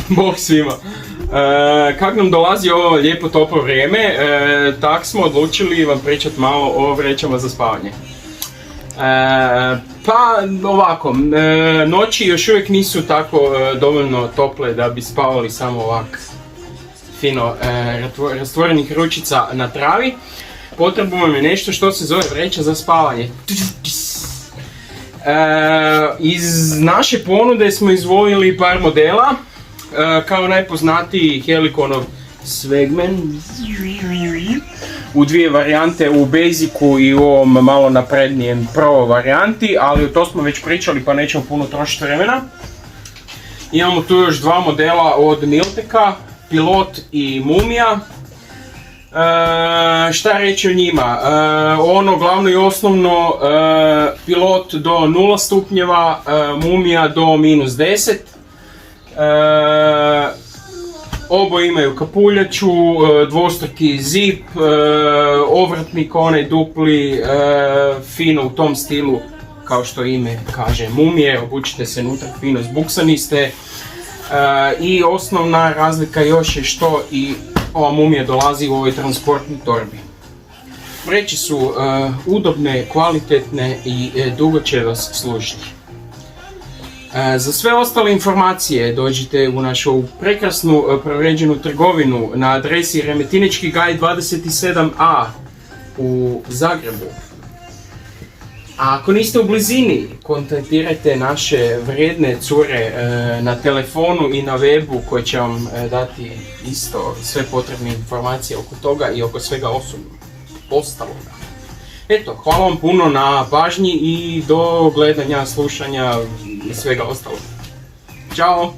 Bog svima. Kako nam dolazi ovo lijepo toplo vrijeme, tak smo odlučili vam pričati malo o vrećama za spavanje. Pa ovako, noći još uvijek nisu tako dovoljno tople da bi spavali samo ovak fino rastvorenih ručica na travi. Potrebno vam je nešto što se zove vreća za spavanje. Iz naše ponude smo izdvojili par modela, kao najpoznatiji Heliconov Swagman u dvije varijante, u Basicu i u ovom malo naprednijem Pro varijanti, ali to smo već pričali pa nećemo puno trošiti vremena. Imamo tu još dva modela od Milteka, Pilot i Mumija. Šta reći o njima? Ono glavno i osnovno, Pilot do 0 stupnjeva, Mumija do -10. Oboje imaju kapuljaču, dvostruki zip, ovratnik onaj dupli, fino u tom stilu kao što ime kaže Mumije, obučite se unutra fino zbuksani ste. I osnovna razlika još je što i ova Mumija dolazi u ovoj transportnoj torbi. Vreće su udobne, kvalitetne i dugo će vas služiti. Za sve ostale informacije dođite u našu prekrasnu preuređenu trgovinu na adresi Remetinački gaj 27a u Zagrebu. A ako niste u blizini, kontaktirajte naše vrijedne cure na telefonu i na webu koji će vam dati isto sve potrebne informacije oko toga i oko svega ostaloga. Eto, hvala vam puno na pažnji i do gledanja, slušanja i svega ostalog. Ćao!